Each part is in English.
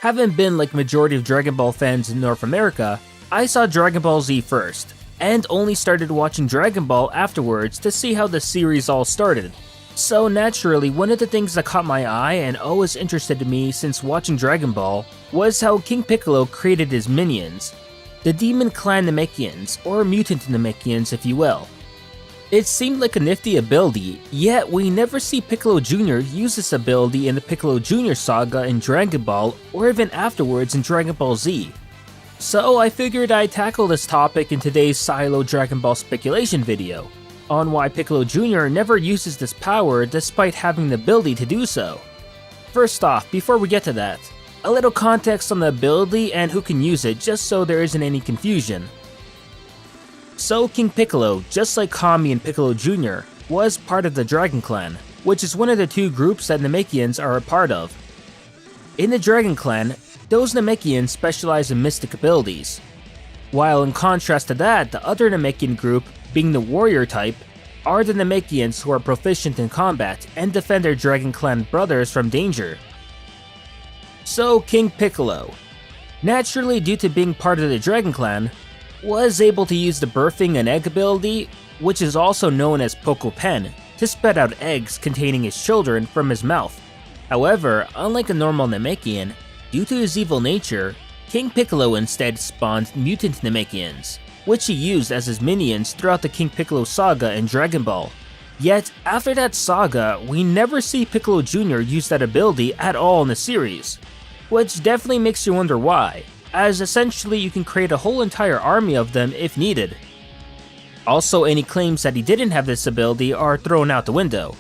Having been like majority of Dragon Ball fans in North America, I saw Dragon Ball Z first, and only started watching Dragon Ball afterwards to see how the series all started. So naturally, one of the things that caught my eye and always interested me since watching Dragon Ball was how King Piccolo created his minions, the Demon Clan Namekians, or Mutated Namekians if you will. It seemed like a nifty ability, yet we never see Piccolo Jr. use this ability in the Piccolo Jr. saga in Dragon Ball or even afterwards in Dragon Ball Z. So I figured I'd tackle this topic in today's SYLO Dragon Ball speculation video, on why Piccolo Jr. never uses this power despite having the ability to do so. First off, before we get to that, a little context on the ability and who can use it just so there isn't any confusion. So King Piccolo, just like Kami and Piccolo Jr., was part of the Dragon Clan, which is one of the two groups that Namekians are a part of. In the Dragon Clan, those Namekians specialize in mystic abilities, while in contrast to that, the other Namekian group, being the warrior type, are the Namekians who are proficient in combat and defend their Dragon Clan brothers from danger. So King Piccolo, naturally due to being part of the Dragon Clan, was able to use the birthing an egg ability, which is also known as Poco Pen, to spit out eggs containing his children from his mouth. However, unlike a normal Namekian, due to his evil nature, King Piccolo instead spawned mutant Namekians, which he used as his minions throughout the King Piccolo saga in Dragon Ball. Yet, after that saga, we never see Piccolo Jr. use that ability at all in the series, which definitely makes you wonder why, as essentially you can create a whole entire army of them if needed. Also, any claims that he didn't have this ability are thrown out the window.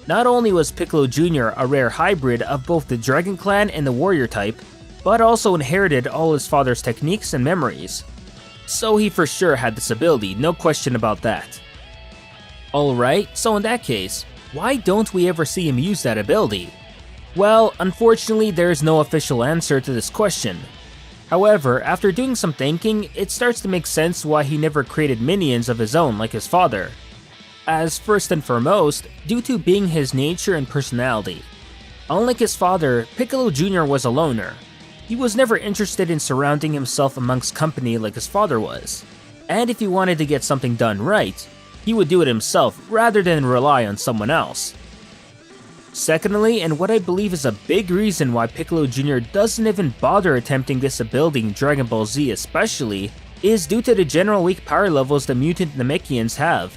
Not only was Piccolo Jr. a rare hybrid of both the Dragon Clan and the warrior type, but also inherited all his father's techniques and memories. So he for sure had this ability, no question about that. Alright, so in that case, why don't we ever see him use that ability? Well, unfortunately there is no official answer to this question. However, after doing some thinking, it starts to make sense why he never created minions of his own like his father. As first and foremost, due to being his nature and personality. Unlike his father, Piccolo Jr. was a loner. He was never interested in surrounding himself amongst company like his father was. And if he wanted to get something done right, he would do it himself rather than rely on someone else. Secondly, and what I believe is a big reason why Piccolo Jr. doesn't even bother attempting this ability in Dragon Ball Z especially, is due to the general weak power levels the mutant Namekians have.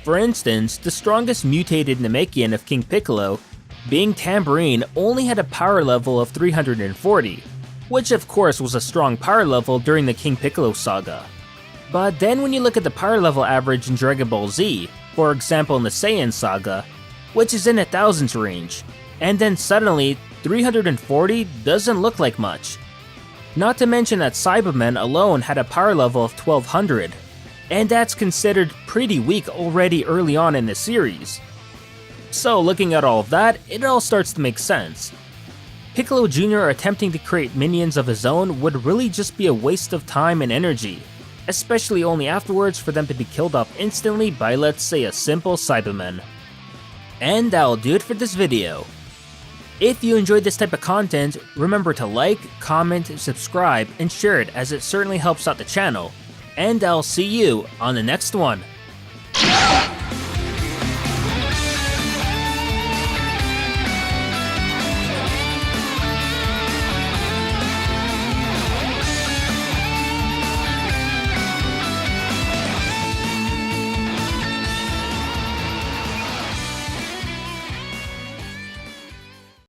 For instance, the strongest mutated Namekian of King Piccolo, being Tambourine, only had a power level of 340, which of course was a strong power level during the King Piccolo saga. But then when you look at the power level average in Dragon Ball Z, for example in the Saiyan saga, which is in the thousands range, and then suddenly 340 doesn't look like much. Not to mention that Cybermen alone had a power level of 1200, and that's considered pretty weak already early on in the series. So looking at all of that, it all starts to make sense. Piccolo Jr. attempting to create minions of his own would really just be a waste of time and energy, especially only afterwards for them to be killed off instantly by, let's say, a simple Cyberman. And that'll do it for this video. If you enjoyed this type of content, remember to like, comment, subscribe, and share it as it certainly helps out the channel. And I'll see you on the next one.